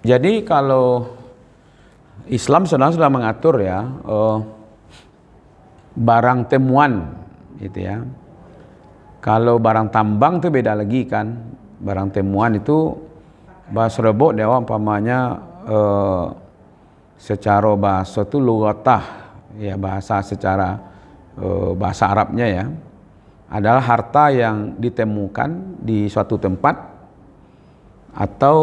Jadi kalau Islam sudah mengatur ya barang temuan gitu ya. Kalau barang tambang itu beda lagi kan. Barang temuan itu bahasa rebok dia umpamanya secara bahasa itu lugatah ya, bahasa secara bahasa Arabnya ya, adalah harta yang ditemukan di suatu tempat atau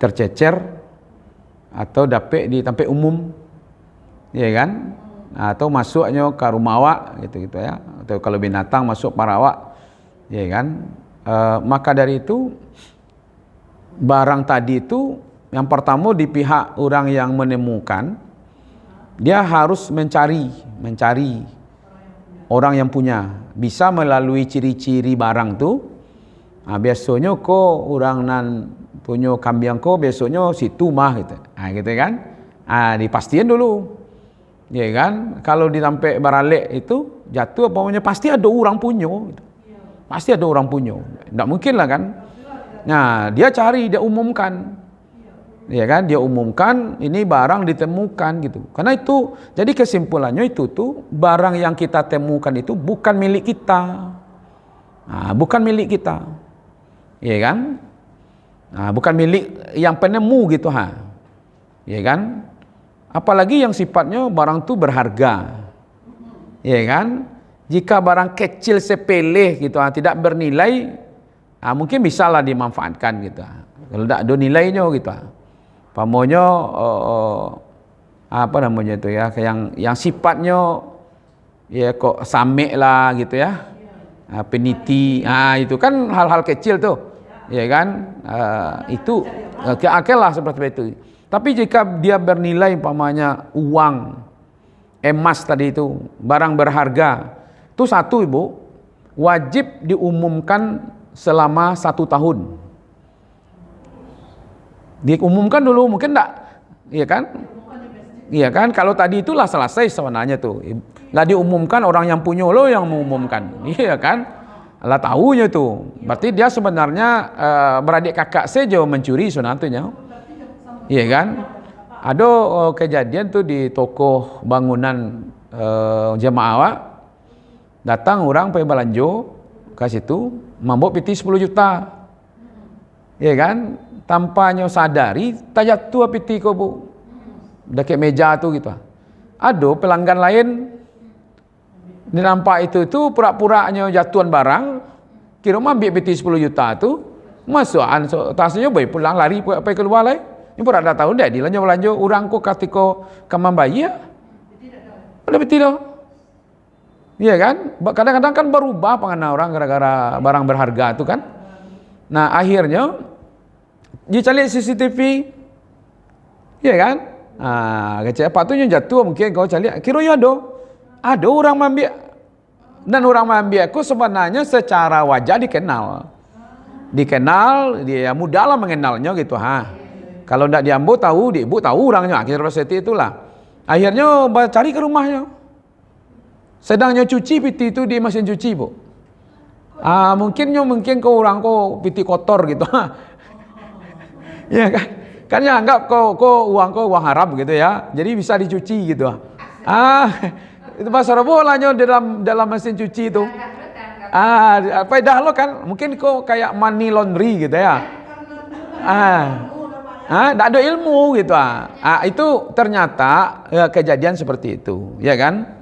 tercecer atau dapat di tempat umum, ya kan? Atau masuknya ke rumah awak gitu ya, atau kalau binatang masuk para awak, ya kan? Maka dari itu barang tadi itu yang pertama di pihak orang yang menemukan, dia harus mencari orang yang punya, bisa melalui ciri-ciri barang tu. Biasanya ko orang nan punya kambing ko besoknya situ mah gitu. Gitu kan. Dipastiin dulu. Ya kan? Kalau ditampak baralek itu jatuh apa namanya, pasti ada orang punya gitu. Pasti ada orang punya. Enggak mungkin lah kan. Nah, dia cari, dia umumkan. Ya kan? Dia umumkan ini barang ditemukan gitu. Karena itu jadi kesimpulannya itu tuh barang yang kita temukan itu bukan milik kita. Bukan milik kita. Ya kan? Bukan milik yang penemu gitu ya kan? Apalagi yang sifatnya barang itu berharga, ya kan? Jika barang kecil sepele gitu tidak bernilai, mungkin bisalah dimanfaatkan gitu. Kalau tidak ada nilainya gitu, pamonya apa namanya itu ya, yang sifatnya ya kok samek lah gitu ya, peniti, itu kan hal-hal kecil tuh, ya kan? Itu akal lah seperti itu. Tapi jika dia bernilai umpamanya uang, emas tadi itu, barang berharga, itu satu ibu, wajib diumumkan selama 1 tahun. Diumumkan dulu, mungkin enggak, iya kan? Iya kan? Kalau tadi itulah selesai sebenarnya tuh. Lah diumumkan orang yang punya lo yang mengumumkan, iya kan? Lah tahunya tuh. Berarti dia sebenarnya beradik kakak saja mencuri sebenarnya. Iya kan? Ada kejadian tuh di toko bangunan jemaah awak, datang orang pergi belanja ke situ, mabuk piti 10 juta. Iya kan? Tampaknya sadari, tajat tu piti ko bu. Dekat meja tu gitu. Ada pelanggan lain nampak itu pura-puranya jatuhan barang, kira ambil piti 10 juta tu, masukan tasnya bayi pulang lari pergi keluar lagi. Ini pun ada tahu dah belanja orang ko katiko kamam bayi ya. Ada betul dah. Iya kan? Kadang-kadang kan berubah pandangan orang gara-gara barang berharga itu kan. Nah, akhirnya dia cari CCTV. Iya kan? Kecil patutnya jatuh mungkin kau cari. Kiranya ada orang mengambil, dan orang mengambil aku sebenarnya secara wajah dikenal, dia mudahlah mengenalnya gitu Kalau tidak diambil tahu, ibu tahu orangnya, akhirnya seperti itulah. Akhirnya cari ke rumahnya. Sedangnya cuci piti itu di mesin cuci, bu. Mungkin kau orang kau piti kotor gitu. Ya kan? Kan ya anggap kau uang haram gitu ya. Jadi bisa dicuci gitu. Itu pasar bolanya dalam mesin cuci itu. Dah lo kan, mungkin kau kayak money laundry gitu ya. Tidak ada ilmu gitu. Itu ternyata kejadian seperti itu, ya kan?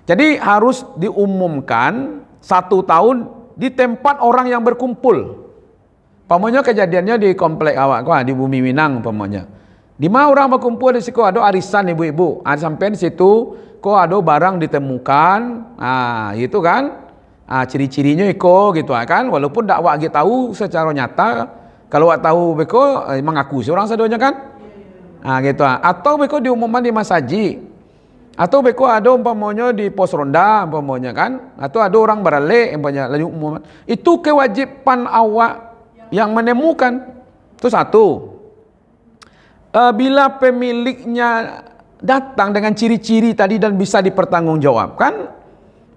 Jadi harus diumumkan 1 tahun di tempat orang yang berkumpul. Pamonya kejadiannya di komplek awak, di Bumi Minang pamonya. Di mana orang berkumpul di situ ada arisan ibu-ibu. Sampai di situ kok ada barang ditemukan. Itu kan. Ciri-cirinya gitu kan. Walaupun tak awak tahu secara nyata. Kalau awak tahu beko mengaku seorang sadonya kan. Gitu. Atau beko diumumkan di masjid. Atau beko ada umpamanya di pos ronda umpamanya kan. Atau ada orang beralek umpamanya lalu umum. Itu kewajiban awak yang menemukan. Itu satu. Bila pemiliknya datang dengan ciri-ciri tadi dan bisa dipertanggungjawabkan,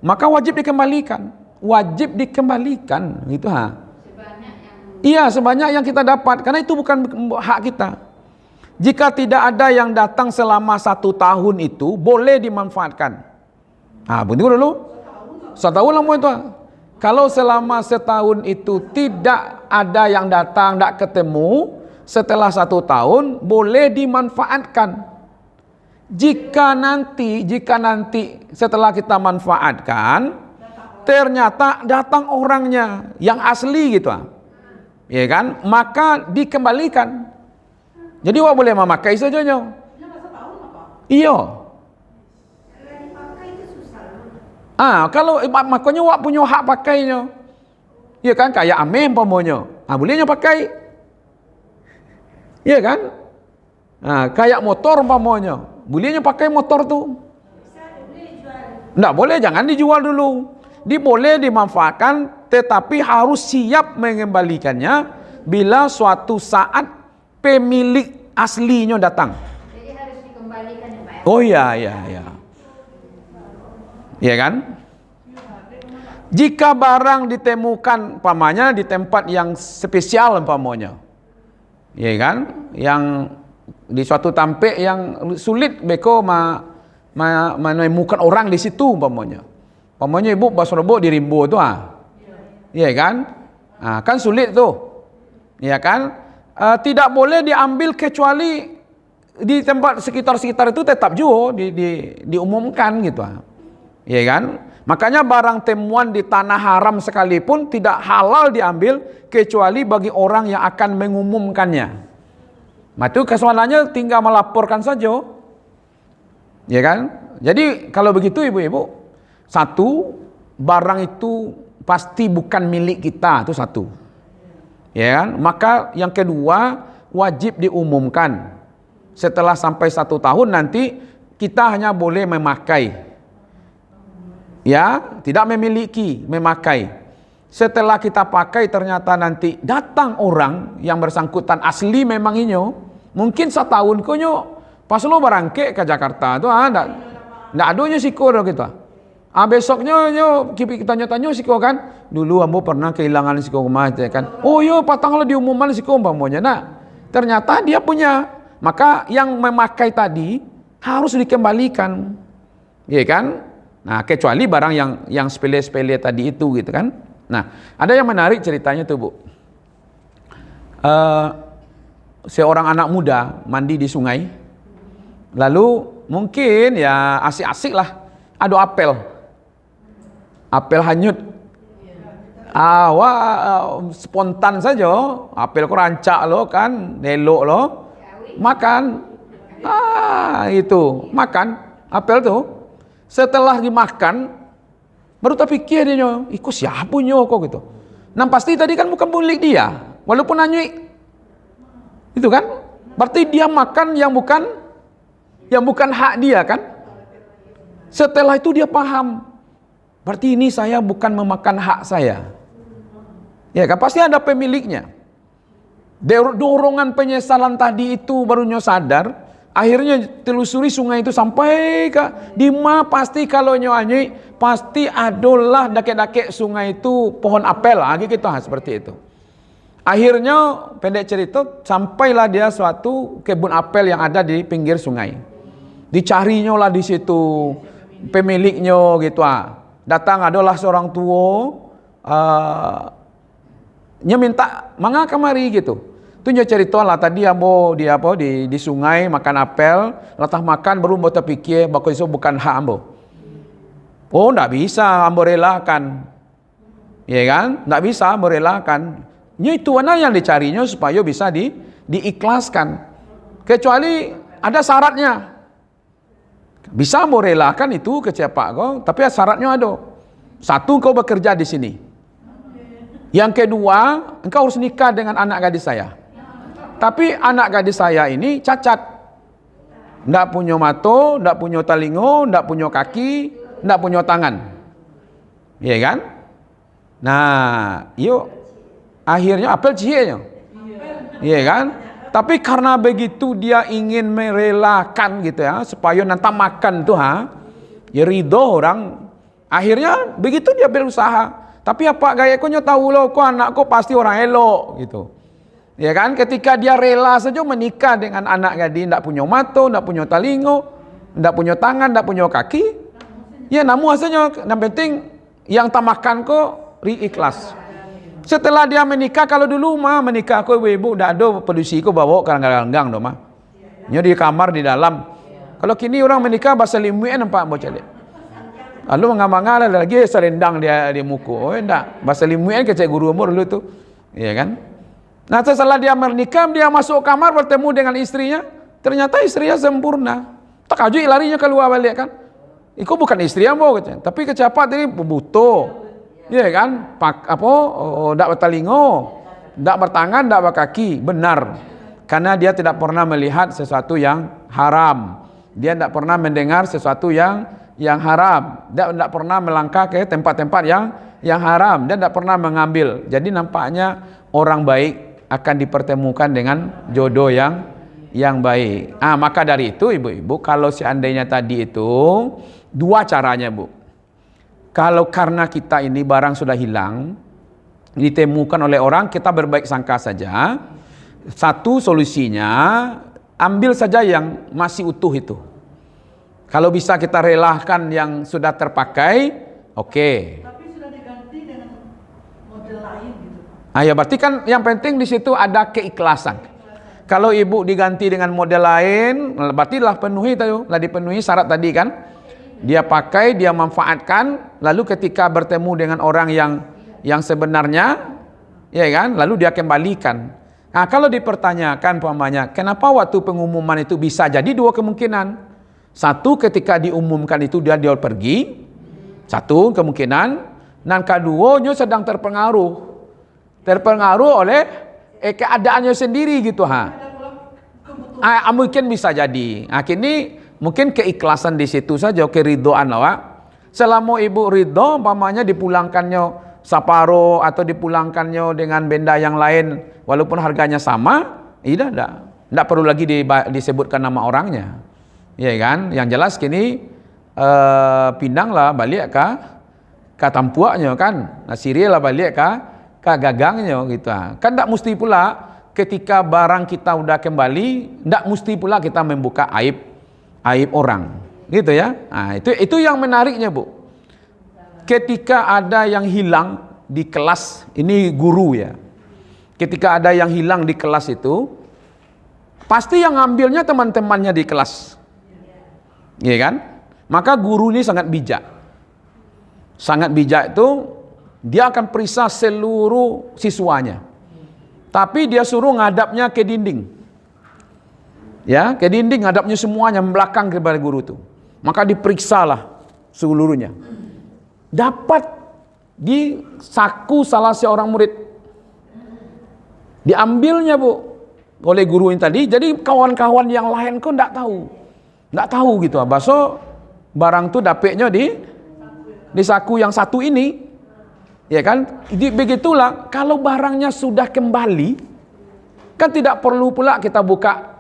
maka wajib dikembalikan. Gitu Iya, sebanyak yang kita dapat, karena itu bukan hak kita. Jika tidak ada yang datang selama 1 tahun itu, boleh dimanfaatkan. Begitu dulu. 1 tahun lah itu. Kalau selama 1 tahun itu tidak ada yang datang, tidak ketemu, setelah 1 tahun boleh dimanfaatkan. Jika nanti setelah kita manfaatkan, ternyata datang orangnya yang asli gitu, ya kan? Maka dikembalikan. Jadi wak boleh memakai saja nyo. Iya. Kalau makanya wak punya hak pakainya. Ya kan, kayak amem pamonya. Bolehnya pakai. Ya kan? Kayak motor pamonya. Bolehnya pakai motor tuh. Enggak boleh, jangan dijual dulu. Boleh dimanfaatkan, tetapi harus siap mengembalikannya bila suatu saat pemilik aslinya datang. Jadi harus dikembalikan ya Pak? Oh iya. Ya kan? Jika barang ditemukan pamannya di tempat yang spesial pamannya, ya kan? Yang di suatu tempat yang sulit beko menemukan orang di situ pamannya. Pamannya ibu basrobo di Rimbo tu ya kan? Kan sulit tuh. Ya kan? Tidak boleh diambil kecuali di tempat sekitar-sekitar itu tetap juga diumumkan gitu. Ya kan? Makanya barang temuan di tanah haram sekalipun tidak halal diambil kecuali bagi orang yang akan mengumumkannya. Itu kesoalannya tinggal melaporkan saja. Ya kan? Jadi kalau begitu ibu-ibu, 1, barang itu pasti bukan milik kita, itu 1. Ya kan? Maka yang kedua, wajib diumumkan. Setelah sampai 1 tahun nanti kita hanya boleh memakai. Ya, tidak memiliki, memakai. Setelah kita pakai ternyata nanti datang orang yang bersangkutan asli memang inyo, mungkin 1 tahun konyo pas lo barangke ke Jakarta tuh ndak adonya siko gitu. Besoknya kita tanya siko kan, dulu ambo pernah kehilangan siko rumah kan. Oh yo patang lo diumuman siko umpamanya. Nah, ternyata dia punya. Maka yang memakai tadi harus dikembalikan. Iya kan? Nah, kecuali barang yang sepele-sepele tadi itu gitu kan. Nah, ada yang menarik ceritanya tuh, Bu. Seorang anak muda mandi di sungai. Lalu mungkin ya asik-asik lah. Ada apel. Apel hanyut. Spontan saja. Apel ko rancak lo kan, nelok lo. Makan. Itu, makan apel tuh. Setelah dimakan, baru terpikir dia, ikut siapa kok gitu. Nah pasti tadi kan bukan milik dia, walaupun anyui. Itu kan? Berarti dia makan yang bukan hak dia kan? Setelah itu dia paham, berarti ini saya bukan memakan hak saya. Ya kan? Pasti ada pemiliknya. Dorongan penyesalan tadi itu barunya sadar. Akhirnya telusuri sungai itu sampai ke Dima, pasti kalau nyoanyi pasti adalah dake-dake sungai itu pohon apel gitu seperti itu. Akhirnya pendek cerita sampailah dia suatu kebun apel yang ada di pinggir sungai. Dicarinya lah di situ pemiliknya gitu. Datang adalah seorang tua, minta mangga kemari gitu. Tunjuk cerita lah tadi ambo di sungai makan apel, latah makan baru ambo terpikir bakal itu bukan hak ambo. Oh, ndak bisa ambo relakan. Ya kan? Ndak bisa ambo relakan. Itu mana yang dicarinya supaya bisa diikhlaskan. Kecuali ada syaratnya. Bisa ambo relakan itu ke siapa kau, tapi syaratnya ada. 1, kau bekerja di sini. Yang kedua, engkau harus nikah dengan anak gadis saya. Tapi anak gadis saya ini cacat. Ndak punya mata, ndak punya talingo, ndak punya kaki, ndak punya tangan. Iya kan? Nah, yuk akhirnya apel cieknya. Iya kan? Tapi karena begitu dia ingin merelakan gitu ya, supaya nanti makan tuh ya ridho orang. Akhirnya begitu dia berusaha. Tapi apa gaya konyo tahu lo, kok anak kok pasti orang elok gitu. Ya kan, ketika dia rela saja menikah dengan anak gadis ndak punya mata, ndak punya talingo, ndak punya tangan, ndak punya kaki. Ya namun hasilnya yang penting yang tambahkan kok ikhlas. Setelah dia menikah, kalau dulu mah menikah kok ibu ndak ada pelusi kok bawa karang-karang do mah. Nyo di kamar di dalam. Kalau kini orang menikah bahasa limuan nampak bocah dia. Lalu mengamang-amang lagi serendang dia di muku. Oh enggak, bahasa limuan ke cek guru umur dulu tuh. Iya kan? Nah, setelah dia menikah, dia masuk kamar bertemu dengan istrinya, ternyata istrinya sempurna. Tak aju larinya keluar balik kan. Iku bukan istri yang mau katanya, tapi kecapat ini butuh. Iya kan? Ndak bertalingo, ndak bertangan, ndak berkaki. Benar. Karena dia tidak pernah melihat sesuatu yang haram. Dia tidak pernah mendengar sesuatu yang haram. Dia tidak pernah melangkah ke tempat-tempat yang haram. Dia tidak pernah mengambil. Jadi nampaknya orang baik akan dipertemukan dengan jodoh yang baik. Maka dari itu ibu-ibu, kalau seandainya tadi itu dua caranya bu. Kalau karena kita ini barang sudah hilang, ditemukan oleh orang, kita berbaik sangka saja. Satu solusinya, ambil saja yang masih utuh itu. Kalau bisa kita relakan yang sudah terpakai, oke. Tapi sudah diganti dengan model lain gitu. Ya berarti kan yang penting di situ ada keikhlasan. Kalau ibu diganti dengan model lain, berarti lah penuhi tadi, lah dipenuhi syarat tadi kan. Dia pakai, dia manfaatkan, lalu ketika bertemu dengan orang yang sebenarnya, ya kan, lalu dia kembalikan. Nah, kalau dipertanyakan umpamanya, kenapa waktu pengumuman itu bisa jadi dua kemungkinan. Satu, ketika diumumkan itu dia pergi. Satu kemungkinan. Dan keduanya sedang terpengaruh. Terpengaruh oleh keadaannya sendiri gitu mungkin bisa jadi. Kini mungkin keikhlasan di situ saja, keridhaan awak. Selama ibu ridho, umpamanya dipulangkannya separuh atau dipulangkannya dengan benda yang lain walaupun harganya sama, tidak perlu lagi disebutkan nama orangnya. Ya kan? Yang jelas kini pindanglah balik ke tampuaknya kan. Sirilah balik ke gagangnya gitu. Kan tidak mesti pula ketika barang kita udah kembali, tidak mesti pula kita membuka aib orang. Gitu ya. Itu yang menariknya, Bu. Ketika ada yang hilang di kelas, ini guru ya. Ketika ada yang hilang di kelas itu, pasti yang ngambilnya teman-temannya di kelas. Iya kan? Maka guru ini sangat bijak. Sangat bijak itu dia akan periksa seluruh siswanya. Tapi dia suruh ngadapnya ke dinding. Ya, ke dinding ngadapnya semuanya belakang kepada guru itu. Maka diperiksalah seluruhnya. Dapat di saku salah seorang murid. Diambilnya, Bu, oleh guru ini tadi. Jadi kawan-kawan yang lain kok enggak tahu. Enggak tahu gitu. Baso barang tuh dapetnya di saku yang satu ini. Ya kan? Begitulah kalau barangnya sudah kembali, kan tidak perlu pula kita buka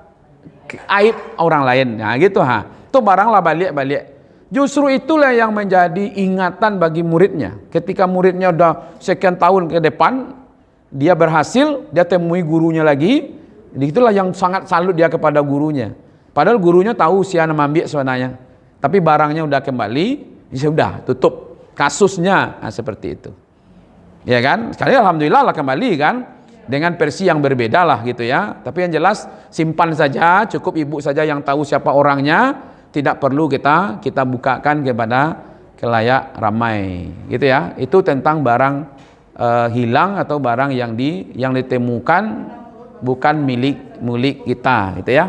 aib orang lain. Nah, gitu Tuh baranglah balik. Justru itulah yang menjadi ingatan bagi muridnya. Ketika muridnya udah sekian tahun ke depan, dia berhasil, dia temui gurunya lagi. Itulah yang sangat salut dia kepada gurunya. Padahal gurunya tahu siapa ambil sebenarnya. Tapi barangnya udah kembali, ya sudah tutup kasusnya. Seperti itu. Ya kan? Sekali alhamdulillah lah kembali kan. Dengan versi yang berbeda lah gitu ya. Tapi yang jelas simpan saja, cukup ibu saja yang tahu siapa orangnya. Tidak perlu kita bukakan kepada khalayak ramai gitu ya. Itu tentang barang hilang atau barang yang ditemukan bukan milik kita gitu ya.